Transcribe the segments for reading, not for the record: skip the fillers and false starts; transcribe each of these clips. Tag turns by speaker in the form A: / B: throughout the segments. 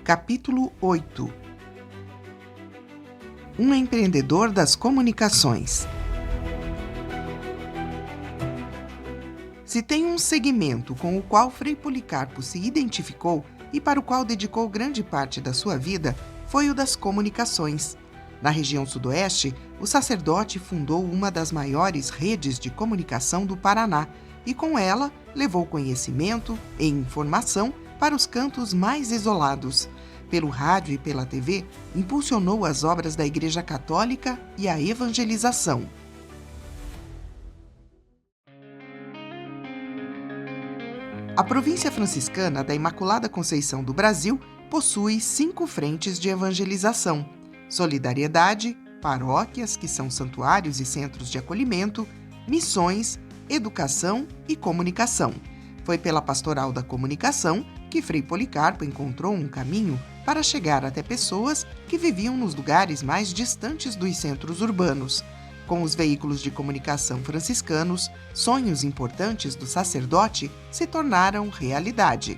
A: Capítulo 8. Um empreendedor das comunicações. Se tem um segmento com o qual Frei Policarpo se identificou e para o qual dedicou grande parte da sua vida, foi o das comunicações. Na região sudoeste, o sacerdote fundou uma das maiores redes de comunicação do Paraná e, com ela, levou conhecimento e informação para os cantos mais isolados. Pelo rádio e pela TV, impulsionou as obras da Igreja Católica e a evangelização. A província franciscana da Imaculada Conceição do Brasil possui 5 frentes de evangelização: solidariedade, paróquias, que são santuários e centros de acolhimento, missões, educação e comunicação. Foi pela pastoral da comunicação que Frei Policarpo encontrou um caminho para chegar até pessoas que viviam nos lugares mais distantes dos centros urbanos. Com os veículos de comunicação franciscanos, sonhos importantes do sacerdote se tornaram realidade.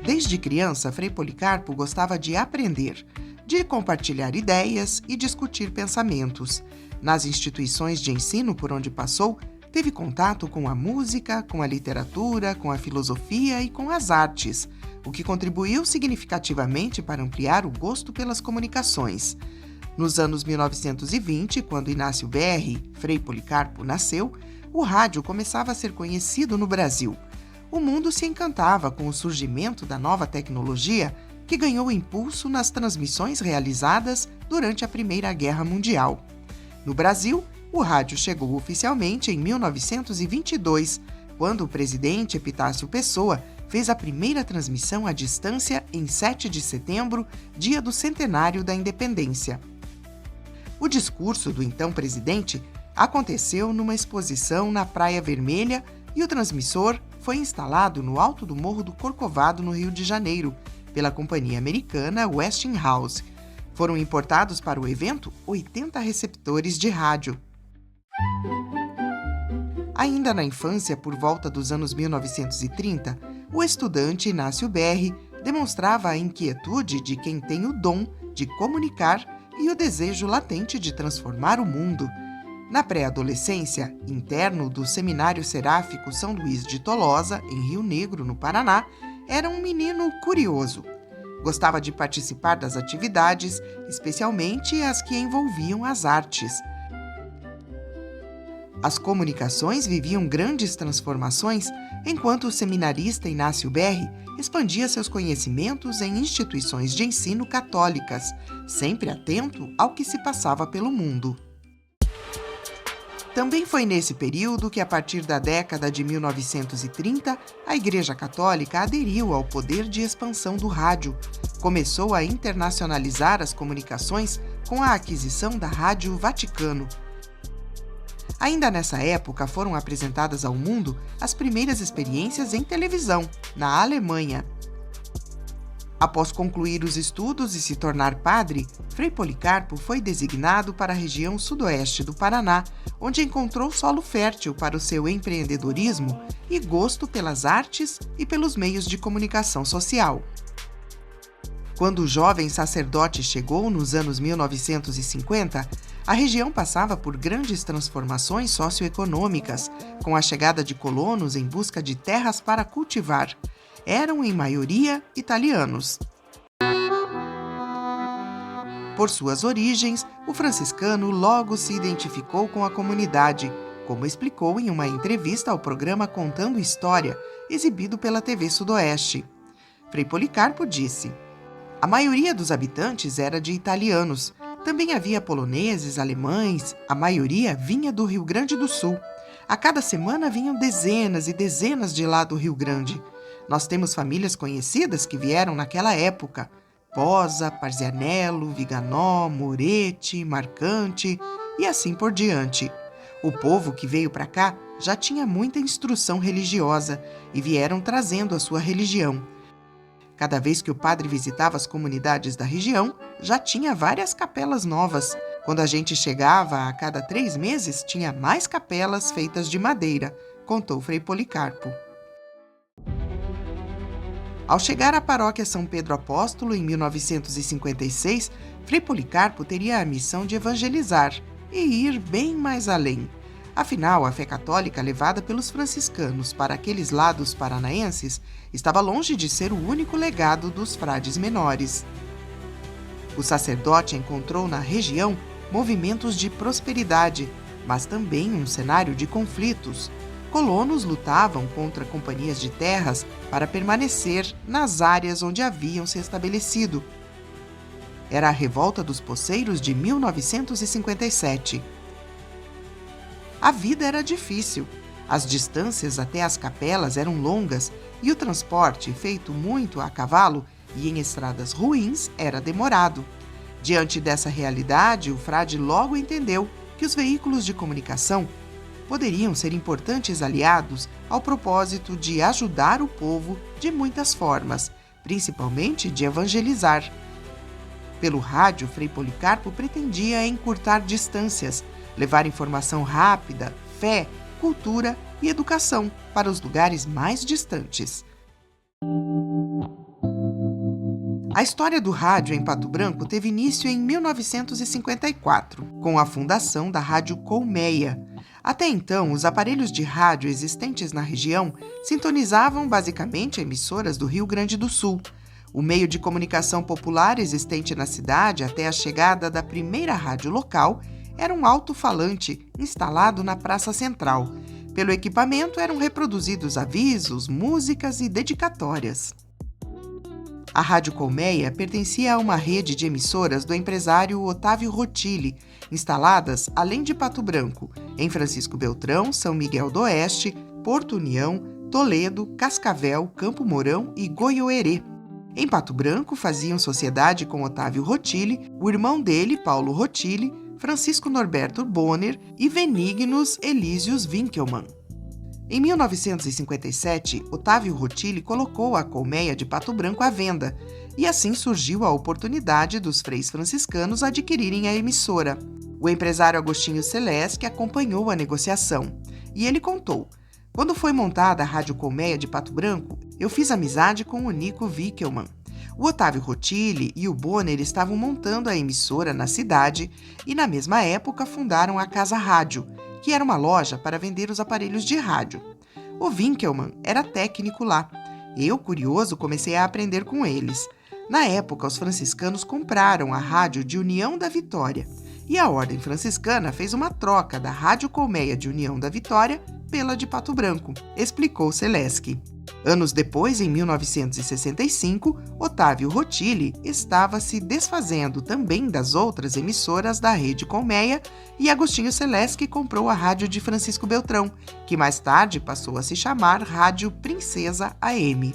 A: Desde criança, Frei Policarpo gostava de aprender, de compartilhar ideias e discutir pensamentos. Nas instituições de ensino por onde passou, teve contato com a música, com a literatura, com a filosofia e com as artes, o que contribuiu significativamente para ampliar o gosto pelas comunicações. Nos anos 1920, quando Inácio BR, Frei Policarpo, nasceu, o rádio começava a ser conhecido no Brasil. O mundo se encantava com o surgimento da nova tecnologia que ganhou impulso nas transmissões realizadas durante a Primeira Guerra Mundial. No Brasil, o rádio chegou oficialmente em 1922, quando o presidente Epitácio Pessoa fez a primeira transmissão à distância em 7 de setembro, dia do centenário da independência. O discurso do então presidente aconteceu numa exposição na Praia Vermelha e o transmissor foi instalado no alto do Morro do Corcovado, no Rio de Janeiro, pela companhia americana Westinghouse. Foram importados para o evento 80 receptores de rádio. Ainda na infância, por volta dos anos 1930, o estudante Inácio BR demonstrava a inquietude de quem tem o dom de comunicar e o desejo latente de transformar o mundo. Na pré-adolescência, interno do Seminário Seráfico São Luís de Tolosa, em Rio Negro, no Paraná, era um menino curioso. Gostava de participar das atividades, especialmente as que envolviam as artes. As comunicações viviam grandes transformações, enquanto o seminarista Inácio BR expandia seus conhecimentos em instituições de ensino católicas, sempre atento ao que se passava pelo mundo. Também foi nesse período que, a partir da década de 1930, a Igreja Católica aderiu ao poder de expansão do rádio. Começou a internacionalizar as comunicações com a aquisição da Rádio Vaticano. Ainda nessa época, foram apresentadas ao mundo as primeiras experiências em televisão, na Alemanha. Após concluir os estudos e se tornar padre, Frei Policarpo foi designado para a região sudoeste do Paraná, onde encontrou solo fértil para o seu empreendedorismo e gosto pelas artes e pelos meios de comunicação social. Quando o jovem sacerdote chegou nos anos 1950, a região passava por grandes transformações socioeconômicas, com a chegada de colonos em busca de terras para cultivar. Eram, em maioria, italianos. Por suas origens, o franciscano logo se identificou com a comunidade, como explicou em uma entrevista ao programa Contando História, exibido pela TV Sudoeste. Frei Policarpo disse: "A maioria dos habitantes era de italianos. Também havia poloneses, alemães, a maioria vinha do Rio Grande do Sul. A cada semana vinham dezenas e dezenas de lá do Rio Grande. Nós temos famílias conhecidas que vieram naquela época: Posa, Parzianello, Viganò, Moretti, Marcante e assim por diante. O povo que veio para cá já tinha muita instrução religiosa e vieram trazendo a sua religião. Cada vez que o padre visitava as comunidades da região, já tinha várias capelas novas. Quando a gente chegava, a cada 3 meses, tinha mais capelas feitas de madeira", contou Frei Policarpo. Ao chegar à paróquia São Pedro Apóstolo em 1956, Frei Policarpo teria a missão de evangelizar e ir bem mais além. Afinal, a fé católica levada pelos franciscanos para aqueles lados paranaenses estava longe de ser o único legado dos frades menores. O sacerdote encontrou na região movimentos de prosperidade, mas também um cenário de conflitos. Colonos lutavam contra companhias de terras para permanecer nas áreas onde haviam se estabelecido. Era a Revolta dos Poceiros de 1957. A vida era difícil. As distâncias até as capelas eram longas e o transporte, feito muito a cavalo e em estradas ruins, era demorado. Diante dessa realidade, o frade logo entendeu que os veículos de comunicação poderiam ser importantes aliados ao propósito de ajudar o povo de muitas formas, principalmente de evangelizar. Pelo rádio, Frei Policarpo pretendia encurtar distâncias, levar informação rápida, fé, cultura e educação para os lugares mais distantes. A história do rádio em Pato Branco teve início em 1954, com a fundação da Rádio Colmeia. Até então, os aparelhos de rádio existentes na região sintonizavam basicamente emissoras do Rio Grande do Sul. O meio de comunicação popular existente na cidade até a chegada da primeira rádio local era um alto-falante instalado na Praça Central. Pelo equipamento eram reproduzidos avisos, músicas e dedicatórias. A Rádio Colmeia pertencia a uma rede de emissoras do empresário Otávio Rotilli, instaladas, além de Pato Branco, em Francisco Beltrão, São Miguel do Oeste, Porto União, Toledo, Cascavel, Campo Mourão e Goiôerê. Em Pato Branco faziam sociedade com Otávio Rotilli, o irmão dele, Paulo Rotilli, Francisco Norberto Bonner e Venignos Elísios Winkelmann. Em 1957, Otávio Rotilli colocou a Colmeia de Pato Branco à venda, e assim surgiu a oportunidade dos freis franciscanos adquirirem a emissora. O empresário Agostinho Celeste acompanhou a negociação, e ele contou: "Quando foi montada a Rádio Colmeia de Pato Branco, eu fiz amizade com o Nico Winkelmann. O Otávio Rotilli e o Bonner estavam montando a emissora na cidade e, na mesma época, fundaram a Casa Rádio, que era uma loja para vender os aparelhos de rádio. O Winkelmann era técnico lá. Eu, curioso, comecei a aprender com eles. Na época, os franciscanos compraram a rádio de União da Vitória e a Ordem Franciscana fez uma troca da Rádio Colmeia de União da Vitória pela de Pato Branco", explicou Celeste. Anos depois, em 1965, Otávio Rotilli estava se desfazendo também das outras emissoras da rede Colmeia e Agostinho Celeste comprou a rádio de Francisco Beltrão, que mais tarde passou a se chamar Rádio Princesa AM.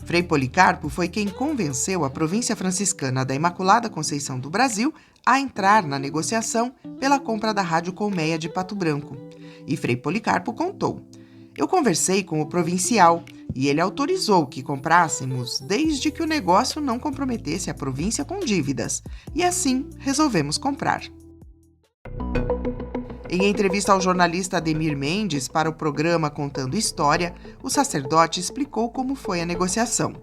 A: Frei Policarpo foi quem convenceu a província franciscana da Imaculada Conceição do Brasil a entrar na negociação pela compra da Rádio Colmeia de Pato Branco. E Frei Policarpo contou: "Eu conversei com o provincial e ele autorizou que comprássemos desde que o negócio não comprometesse a província com dívidas. E assim resolvemos comprar." Em entrevista ao jornalista Ademir Mendes para o programa Contando História, o sacerdote explicou como foi a negociação.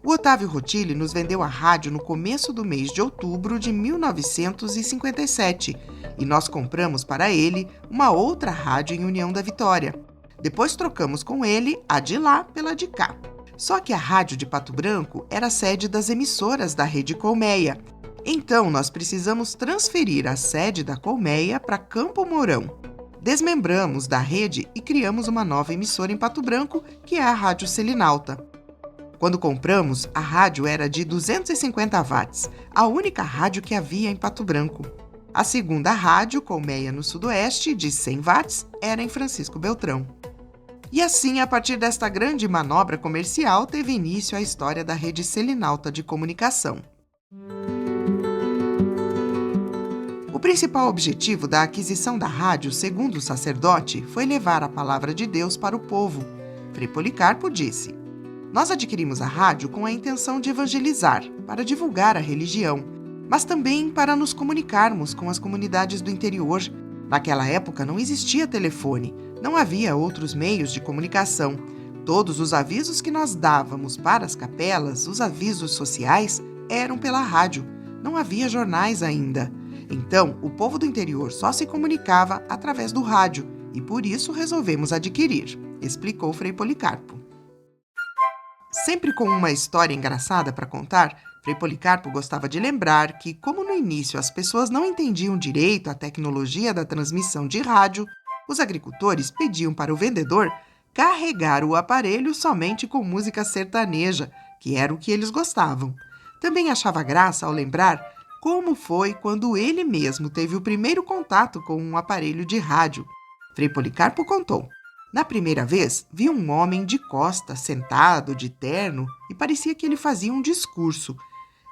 A: "O Otávio Rotilli nos vendeu a rádio no começo do mês de outubro de 1957 e nós compramos para ele uma outra rádio em União da Vitória. Depois trocamos com ele a de lá pela de cá. Só que a rádio de Pato Branco era sede das emissoras da rede Colmeia. Então, nós precisamos transferir a sede da Colmeia para Campo Mourão. Desmembramos da rede e criamos uma nova emissora em Pato Branco, que é a Rádio Selinalta. Quando compramos, a rádio era de 250 watts, a única rádio que havia em Pato Branco. A segunda rádio, Colmeia no Sudoeste, de 100 watts, era em Francisco Beltrão." E assim, a partir desta grande manobra comercial, teve início a história da rede Selinalta de comunicação. O principal objetivo da aquisição da rádio, segundo o sacerdote, foi levar a palavra de Deus para o povo. Frei Policarpo disse: "Nós adquirimos a rádio com a intenção de evangelizar, para divulgar a religião, mas também para nos comunicarmos com as comunidades do interior. Naquela época não existia telefone, não havia outros meios de comunicação. Todos os avisos que nós dávamos para as capelas, os avisos sociais, eram pela rádio. Não havia jornais ainda. Então, o povo do interior só se comunicava através do rádio e por isso resolvemos adquirir, explicou Frei Policarpo. Sempre com uma história engraçada para contar, Frei Policarpo gostava de lembrar que, como no início as pessoas não entendiam direito a tecnologia da transmissão de rádio, os agricultores pediam para o vendedor carregar o aparelho somente com música sertaneja, que era o que eles gostavam. Também achava graça ao lembrar como foi quando ele mesmo teve o primeiro contato com um aparelho de rádio. Frei Policarpo contou. Na primeira vez, vi um homem de costas, sentado, de terno, e parecia que ele fazia um discurso.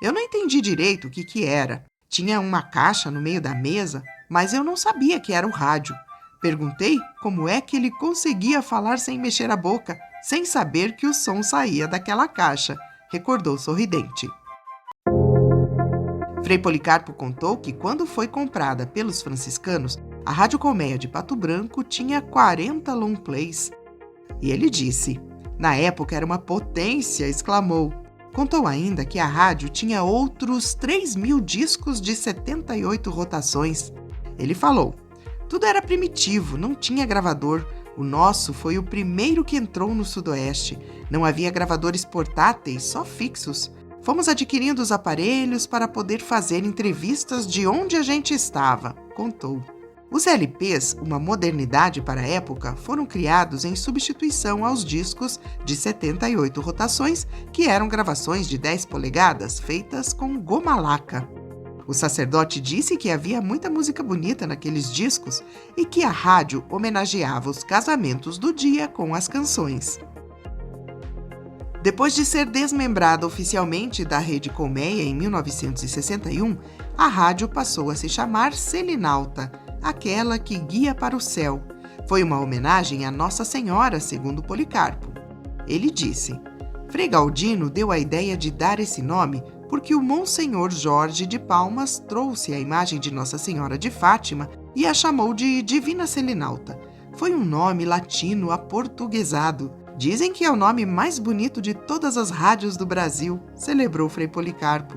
A: Eu não entendi direito o que era. Tinha uma caixa no meio da mesa, mas eu não sabia que era o rádio. Perguntei como é que ele conseguia falar sem mexer a boca, sem saber que o som saía daquela caixa, recordou sorridente. Frei Policarpo contou que quando foi comprada pelos franciscanos, a Rádio Colmeia de Pato Branco tinha 40 long plays. E ele disse, na época era uma potência, exclamou. Contou ainda que a rádio tinha outros 3.000 discos de 78 rotações. Ele falou, tudo era primitivo, não tinha gravador. O nosso foi o primeiro que entrou no Sudoeste. Não havia gravadores portáteis, só fixos. Fomos adquirindo os aparelhos para poder fazer entrevistas de onde a gente estava, contou. Os LPs, uma modernidade para a época, foram criados em substituição aos discos de 78 rotações, que eram gravações de 10 polegadas feitas com goma laca. O sacerdote disse que havia muita música bonita naqueles discos e que a rádio homenageava os casamentos do dia com as canções. Depois de ser desmembrada oficialmente da Rede Colmeia em 1961, a rádio passou a se chamar Selinalta, aquela que guia para o céu. Foi uma homenagem a Nossa Senhora, segundo Policarpo. Ele disse, Frei Galdino deu a ideia de dar esse nome porque o Monsenhor Jorge de Palmas trouxe a imagem de Nossa Senhora de Fátima e a chamou de Divina Selinalta. Foi um nome latino aportuguesado. Dizem que é o nome mais bonito de todas as rádios do Brasil, celebrou Frei Policarpo.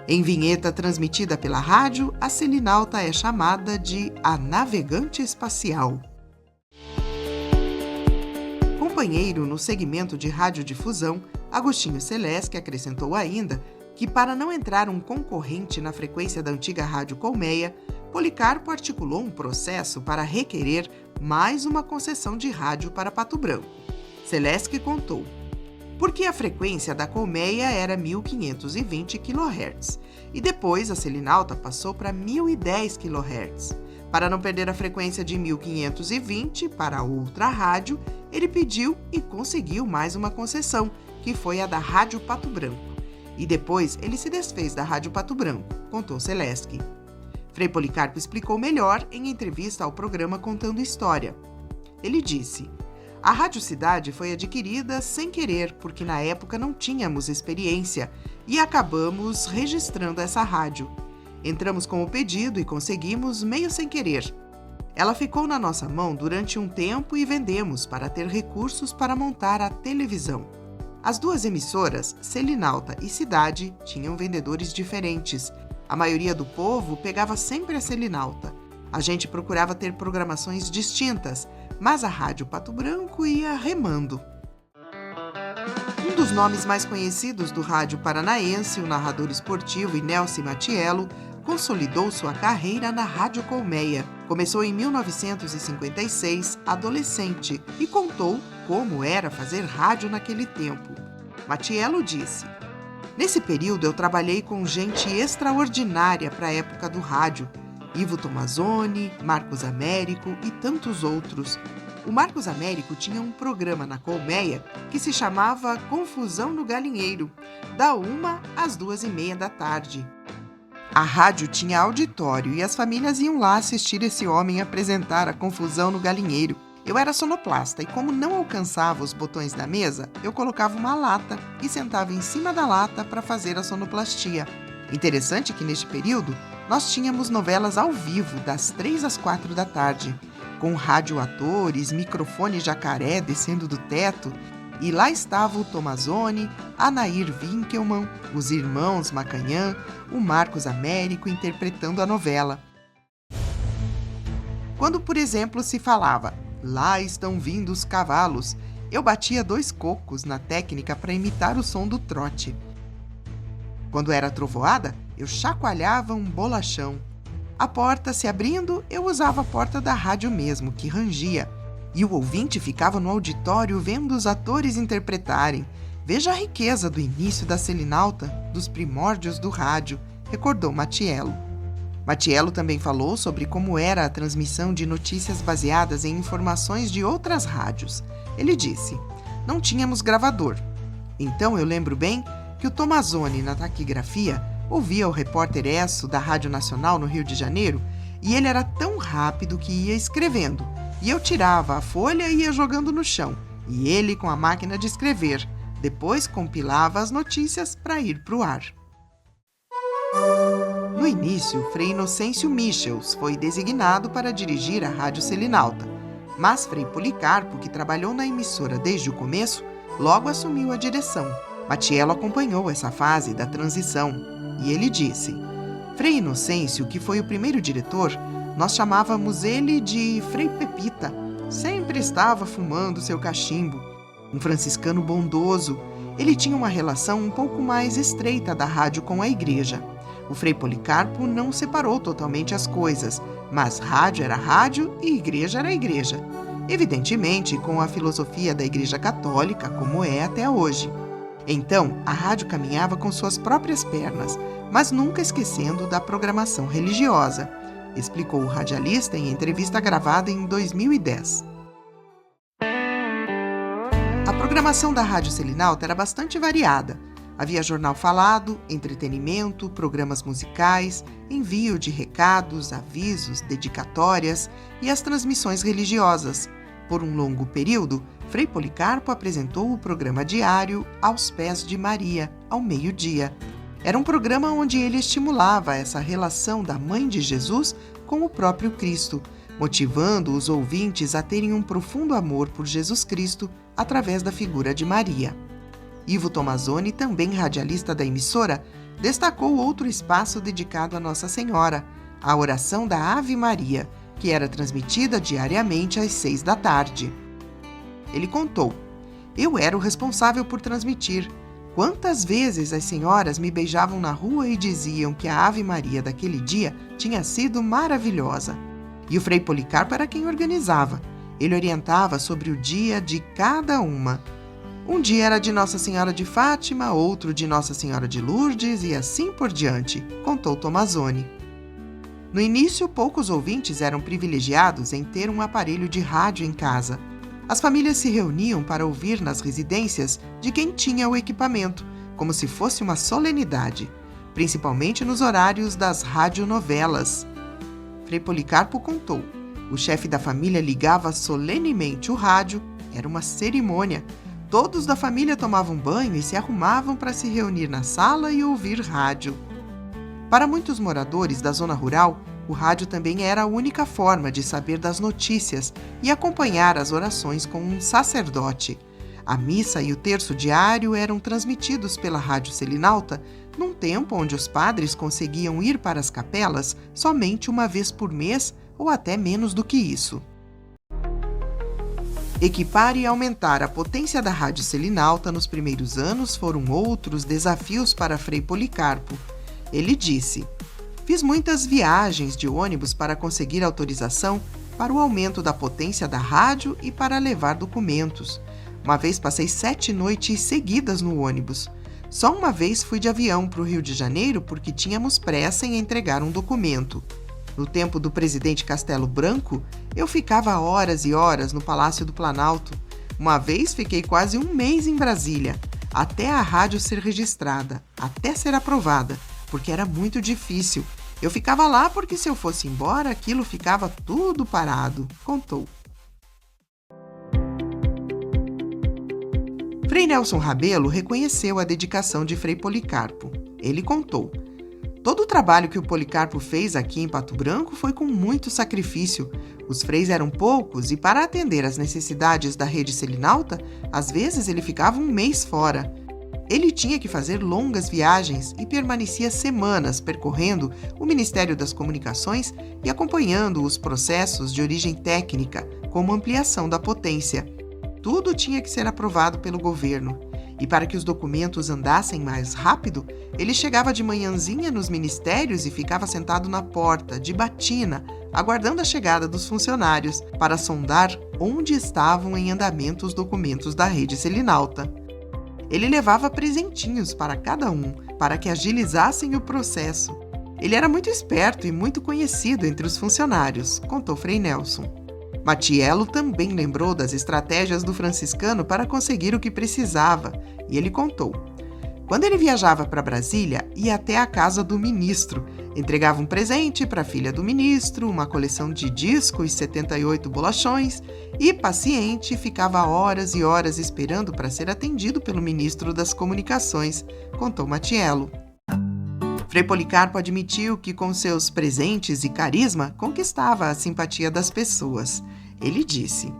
A: Em vinheta transmitida pela rádio, a Selinalta é chamada de a Navegante Espacial. Companheiro no segmento de radiodifusão, Agostinho Celeste acrescentou ainda que, para não entrar um concorrente na frequência da antiga Rádio Colmeia, Policarpo articulou um processo para requerer mais uma concessão de rádio para Pato Branco. Celeste contou, porque a frequência da Colmeia era 1520 kHz e depois a Selinalta passou para 1010 kHz. Para não perder a frequência de 1520 para outra rádio, ele pediu e conseguiu mais uma concessão, que foi a da Rádio Pato Branco. E depois ele se desfez da Rádio Pato Branco, contou Celeste. Frei Policarpo explicou melhor em entrevista ao programa Contando História. Ele disse, a Rádio Cidade foi adquirida sem querer, porque na época não tínhamos experiência e acabamos registrando essa rádio. Entramos com o pedido e conseguimos meio sem querer. Ela ficou na nossa mão durante um tempo e vendemos para ter recursos para montar a televisão. As duas emissoras, Selinalta e Cidade, tinham vendedores diferentes. A maioria do povo pegava sempre a Selinalta. A gente procurava ter programações distintas, mas a Rádio Pato Branco ia remando. Um dos nomes mais conhecidos do rádio paranaense, o narrador esportivo Nelson Matiello, consolidou sua carreira na Rádio Colmeia. Começou em 1956, adolescente, e contou como era fazer rádio naquele tempo. Matiello disse, nesse período eu trabalhei com gente extraordinária para a época do rádio, Ivo Tomazoni, Marcos Américo e tantos outros. O Marcos Américo tinha um programa na Colmeia que se chamava Confusão no Galinheiro, da 1 às 2h30 da tarde. A rádio tinha auditório e as famílias iam lá assistir esse homem apresentar a confusão no galinheiro. Eu era sonoplasta e, como não alcançava os botões da mesa, eu colocava uma lata e sentava em cima da lata para fazer a sonoplastia. Interessante que neste período nós tínhamos novelas ao vivo das 3 às 4 da tarde. com radioatores, microfone jacaré descendo do teto, e lá estava o Tomazoni, a Nair Winkelmann, os irmãos Macanhã, o Marcos Américo interpretando a novela. Quando, por exemplo, se falava "Lá estão vindo os cavalos", eu batia 2 cocos na técnica para imitar o som do trote. Quando era trovoada, eu chacoalhava um bolachão. A porta se abrindo, eu usava a porta da rádio mesmo, que rangia. E o ouvinte ficava no auditório vendo os atores interpretarem. Veja a riqueza do início da Selinalta, dos primórdios do rádio, recordou Matiello. Matiello também falou sobre como era a transmissão de notícias baseadas em informações de outras rádios. Ele disse: "Não tínhamos gravador. Então eu lembro bem que o Tomazoni, na taquigrafia, ouvia o repórter Esso da Rádio Nacional no Rio de Janeiro e ele era tão rápido que ia escrevendo. E eu tirava a folha e ia jogando no chão. E ele com a máquina de escrever. Depois compilava as notícias para ir para o ar." No início, Frei Inocêncio Michels foi designado para dirigir a Rádio Selinalta, mas Frei Policarpo, que trabalhou na emissora desde o começo, logo assumiu a direção. Matiello acompanhou essa fase da transição e ele disse: "Frei Inocêncio, que foi o primeiro diretor, nós chamávamos ele de Frei Pepita. Sempre estava fumando seu cachimbo. Um franciscano bondoso. Ele tinha uma relação um pouco mais estreita da rádio com a igreja. O Frei Policarpo não separou totalmente as coisas, mas rádio era rádio e igreja era igreja. Evidentemente, com a filosofia da Igreja Católica, como é até hoje. Então, a rádio caminhava com suas próprias pernas, mas nunca esquecendo da programação religiosa", explicou o radialista em entrevista gravada em 2010. A programação da Rádio Selinalta era bastante variada. Havia jornal falado, entretenimento, programas musicais, envio de recados, avisos, dedicatórias e as transmissões religiosas. Por um longo período, Frei Policarpo apresentou o programa diário Aos Pés de Maria, ao meio-dia. Era um programa onde ele estimulava essa relação da Mãe de Jesus com o próprio Cristo, motivando os ouvintes a terem um profundo amor por Jesus Cristo através da figura de Maria. Ivo Tomazoni, também radialista da emissora, destacou outro espaço dedicado a Nossa Senhora, a oração da Ave Maria, que era transmitida diariamente às 6 da tarde. Ele contou: "Eu era o responsável por transmitir. Quantas vezes as senhoras me beijavam na rua e diziam que a Ave Maria daquele dia tinha sido maravilhosa." E o Frei Policarpo era quem organizava. Ele orientava sobre o dia de cada uma. Um dia era de Nossa Senhora de Fátima, outro de Nossa Senhora de Lourdes e assim por diante, contou Tomazoni. No início, poucos ouvintes eram privilegiados em ter um aparelho de rádio em casa. As famílias se reuniam para ouvir nas residências de quem tinha o equipamento, como se fosse uma solenidade, principalmente nos horários das radionovelas. Frei Policarpo contou: o chefe da família ligava solenemente o rádio, era uma cerimônia. Todos da família tomavam banho e se arrumavam para se reunir na sala e ouvir rádio. Para muitos moradores da zona rural, o rádio também era a única forma de saber das notícias e acompanhar as orações com um sacerdote. A missa e o terço diário eram transmitidos pela Rádio Selinalta, num tempo onde os padres conseguiam ir para as capelas somente uma vez por mês ou até menos do que isso. Equipar e aumentar a potência da Rádio Selinalta nos primeiros anos foram outros desafios para Frei Policarpo. Ele disse: "Fiz muitas viagens de ônibus para conseguir autorização para o aumento da potência da rádio e para levar documentos. Uma vez passei 7 noites seguidas no ônibus. Só uma vez fui de avião para o Rio de Janeiro porque tínhamos pressa em entregar um documento. No tempo do presidente Castelo Branco, eu ficava horas e horas no Palácio do Planalto. Uma vez fiquei quase um mês em Brasília, até a rádio ser registrada, até ser aprovada, porque era muito difícil. Eu ficava lá porque se eu fosse embora, aquilo ficava tudo parado", contou. Frei Nelson Rabelo reconheceu a dedicação de Frei Policarpo. Ele contou: Todo o trabalho que o Policarpo fez aqui em Pato Branco foi com muito sacrifício. Os freis eram poucos e, para atender às necessidades da rede selinalta, às vezes ele ficava um mês fora. Ele tinha que fazer longas viagens e permanecia semanas percorrendo o Ministério das Comunicações e acompanhando os processos de origem técnica, como ampliação da potência. Tudo tinha que ser aprovado pelo governo. E para que os documentos andassem mais rápido, ele chegava de manhãzinha nos ministérios e ficava sentado na porta, de batina, aguardando a chegada dos funcionários, para sondar onde estavam em andamento os documentos da rede selinalta. Ele levava presentinhos para cada um, para que agilizassem o processo. Ele era muito esperto e muito conhecido entre os funcionários, contou Frei Nelson. Matiello também lembrou das estratégias do franciscano para conseguir o que precisava, e ele contou. Quando ele viajava para Brasília, ia até a casa do ministro, entregava um presente para a filha do ministro, uma coleção de discos e 78 bolachões, e, paciente, ficava horas e horas esperando para ser atendido pelo ministro das Comunicações, contou Matiello. Frei Policarpo admitiu que, com seus presentes e carisma, conquistava a simpatia das pessoas. Ele disse: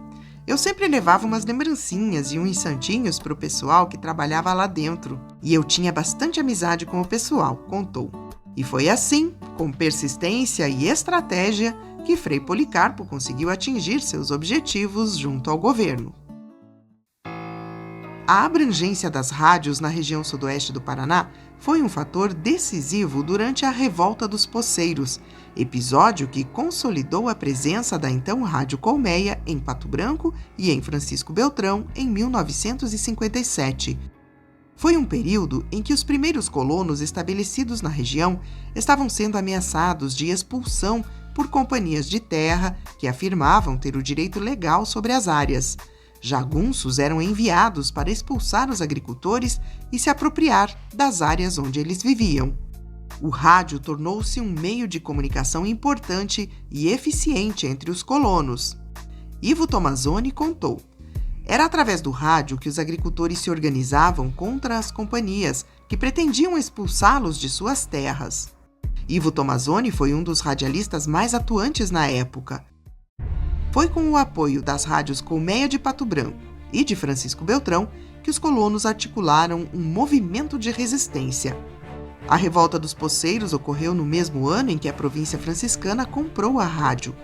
A: "Eu sempre levava umas lembrancinhas e uns santinhos para o pessoal que trabalhava lá dentro, e eu tinha bastante amizade com o pessoal", contou. E foi assim, com persistência e estratégia, que Frei Policarpo conseguiu atingir seus objetivos junto ao governo. A abrangência das rádios na região sudoeste do Paraná foi um fator decisivo durante a Revolta dos Poceiros, episódio que consolidou a presença da então Rádio Colmeia em Pato Branco e em Francisco Beltrão em 1957. Foi um período em que os primeiros colonos estabelecidos na região estavam sendo ameaçados de expulsão por companhias de terra que afirmavam ter o direito legal sobre as áreas. Jagunços eram enviados para expulsar os agricultores e se apropriar das áreas onde eles viviam. O rádio tornou-se um meio de comunicação importante e eficiente entre os colonos. Ivo Tomazoni contou: "Era através do rádio que os agricultores se organizavam contra as companhias que pretendiam expulsá-los de suas terras." Ivo Tomazoni foi um dos radialistas mais atuantes na época. Foi com o apoio das rádios Colmeia de Pato Branco e de Francisco Beltrão que os colonos articularam um movimento de resistência. A Revolta dos Poceiros ocorreu no mesmo ano em que a província franciscana comprou a rádio.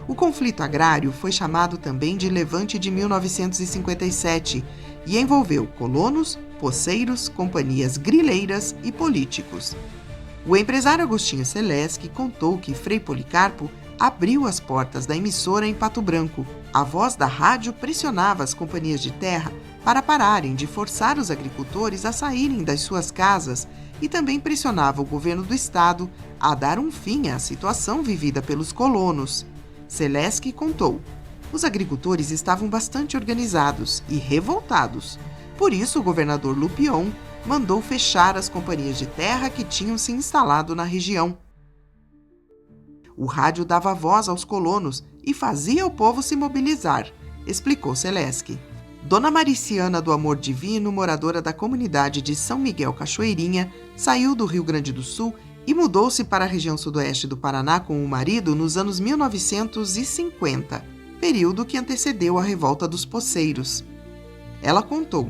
A: O conflito agrário foi chamado também de Levante de 1957 e envolveu colonos, poceiros, companhias grileiras e políticos. O empresário Agostinho Seleschi contou que Frei Policarpo abriu as portas da emissora em Pato Branco. A voz da rádio pressionava as companhias de terra para pararem de forçar os agricultores a saírem das suas casas e também pressionava o governo do estado a dar um fim à situação vivida pelos colonos. Seleschi contou: "Os agricultores estavam bastante organizados e revoltados. Por isso, o governador Lupion mandou fechar as companhias de terra que tinham se instalado na região. O rádio dava voz aos colonos e fazia o povo se mobilizar", explicou Seleschi. Dona Mariciana do Amor Divino, moradora da comunidade de São Miguel Cachoeirinha, saiu do Rio Grande do Sul e mudou-se para a região sudoeste do Paraná com o marido nos anos 1950, período que antecedeu a Revolta dos Poceiros. Ela contou: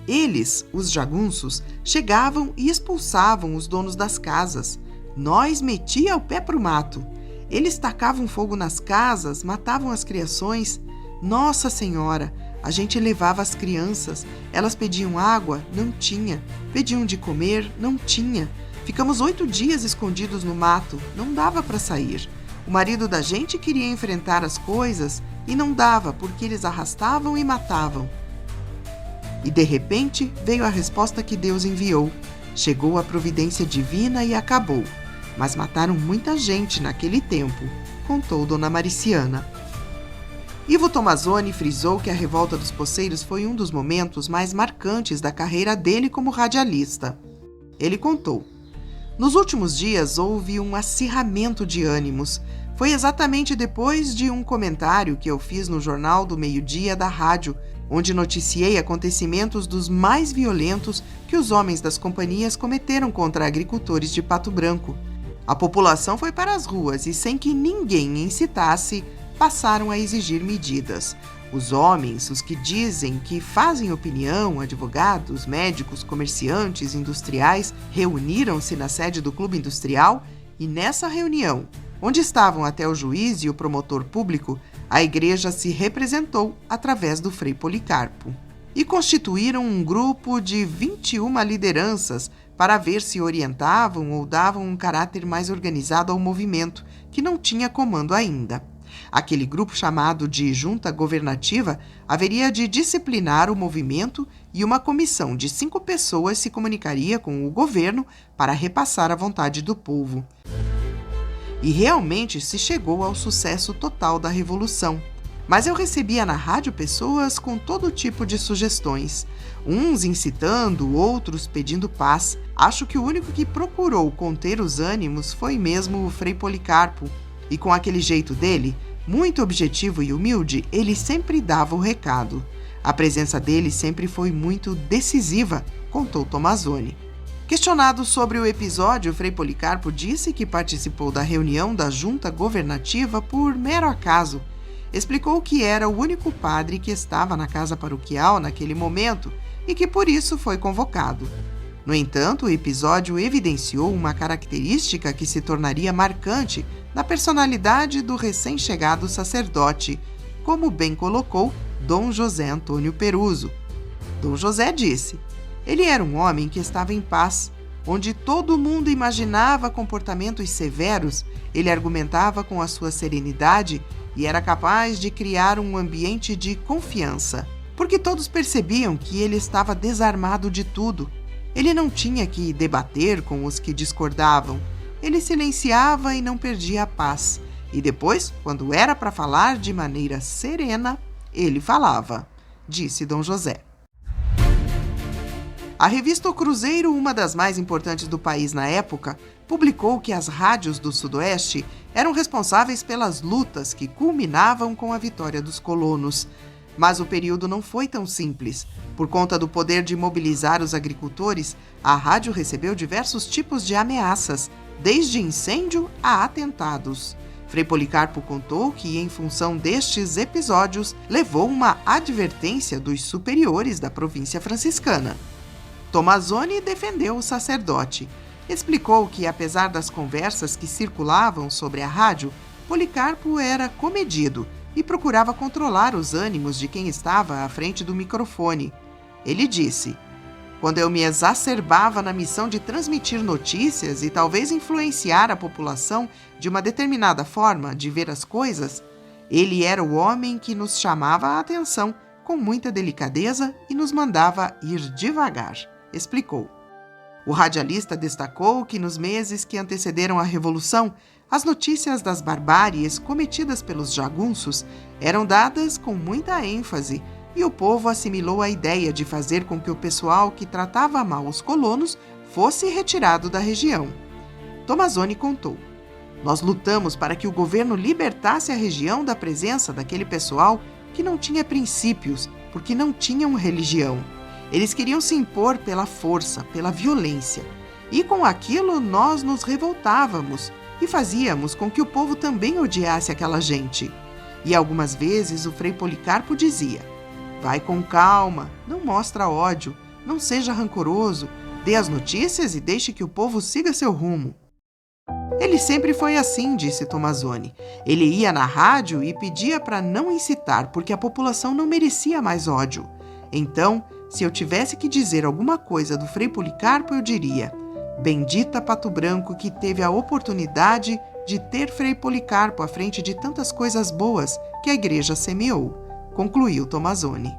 A: "Eles, os jagunços, chegavam e expulsavam os donos das casas. Nós metia o pé pro mato. Eles tacavam fogo nas casas, matavam as criações. Nossa Senhora, a gente levava as crianças. Elas pediam água, não tinha. Pediam de comer, não tinha. Ficamos 8 dias escondidos no mato, não dava para sair. O marido da gente queria enfrentar as coisas e não dava porque eles arrastavam e matavam. E de repente veio a resposta que Deus enviou. Chegou a providência divina e acabou. Mas mataram muita gente naquele tempo", contou Dona Mariciana. Ivo Tomazoni frisou que a Revolta dos Poceiros foi um dos momentos mais marcantes da carreira dele como radialista. Ele contou: "Nos últimos dias houve um acirramento de ânimos. Foi exatamente depois de um comentário que eu fiz no Jornal do Meio-Dia da rádio, onde noticiei acontecimentos dos mais violentos que os homens das companhias cometeram contra agricultores de Pato Branco. A população foi para as ruas e, sem que ninguém incitasse, passaram a exigir medidas. Os homens, os que dizem que fazem opinião, advogados, médicos, comerciantes, industriais, reuniram-se na sede do Clube Industrial e, nessa reunião, onde estavam até o juiz e o promotor público, a igreja se representou através do Frei Policarpo. E constituíram um grupo de 21 lideranças para ver se orientavam ou davam um caráter mais organizado ao movimento, que não tinha comando ainda. Aquele grupo, chamado de Junta Governativa, haveria de disciplinar o movimento e uma comissão de 5 pessoas se comunicaria com o governo para repassar a vontade do povo. E realmente se chegou ao sucesso total da revolução. Mas eu recebia na rádio pessoas com todo tipo de sugestões, uns incitando, outros pedindo paz. Acho que o único que procurou conter os ânimos foi mesmo o Frei Policarpo. E com aquele jeito dele, muito objetivo e humilde, ele sempre dava o recado. A presença dele sempre foi muito decisiva, contou Tomazoni. Questionado sobre o episódio, Frei Policarpo disse que participou da reunião da junta governativa por mero acaso. Explicou que era o único padre que estava na casa paroquial naquele momento e que por isso foi convocado. No entanto, o episódio evidenciou uma característica que se tornaria marcante na personalidade do recém-chegado sacerdote, como bem colocou Dom José Antônio Peruso. Dom José disse: ele era um homem que estava em paz, onde todo mundo imaginava comportamentos severos, ele argumentava com a sua serenidade e era capaz de criar um ambiente de confiança, porque todos percebiam que ele estava desarmado de tudo. Ele não tinha que debater com os que discordavam, ele silenciava e não perdia a paz. E depois, quando era para falar de maneira serena, ele falava, disse Dom José. A revista O Cruzeiro, uma das mais importantes do país na época, publicou que as rádios do Sudoeste eram responsáveis pelas lutas que culminavam com a vitória dos colonos. Mas o período não foi tão simples. Por conta do poder de mobilizar os agricultores, a rádio recebeu diversos tipos de ameaças, desde incêndio a atentados. Frei Policarpo contou que, em função destes episódios, levou uma advertência dos superiores da província franciscana. Tomazoni defendeu o sacerdote. Explicou que, apesar das conversas que circulavam sobre a rádio, Policarpo era comedido e procurava controlar os ânimos de quem estava à frente do microfone. Ele disse: quando eu me exacerbava na missão de transmitir notícias e talvez influenciar a população de uma determinada forma de ver as coisas, ele era o homem que nos chamava a atenção com muita delicadeza e nos mandava ir devagar, explicou. O radialista destacou que nos meses que antecederam a Revolução, as notícias das barbáries cometidas pelos jagunços eram dadas com muita ênfase e o povo assimilou a ideia de fazer com que o pessoal que tratava mal os colonos fosse retirado da região. Tomazoni contou: nós lutamos para que o governo libertasse a região da presença daquele pessoal que não tinha princípios, porque não tinham religião. Eles queriam se impor pela força, pela violência. E com aquilo nós nos revoltávamos e fazíamos com que o povo também odiasse aquela gente. E algumas vezes o Frei Policarpo dizia: vai com calma, não mostra ódio, não seja rancoroso, dê as notícias e deixe que o povo siga seu rumo. Ele sempre foi assim, disse Tomazoni. Ele ia na rádio e pedia para não incitar, porque a população não merecia mais ódio. Então, se eu tivesse que dizer alguma coisa do Frei Policarpo, eu diria: bendita Pato Branco que teve a oportunidade de ter Frei Policarpo à frente de tantas coisas boas que a igreja semeou, concluiu Tomazoni.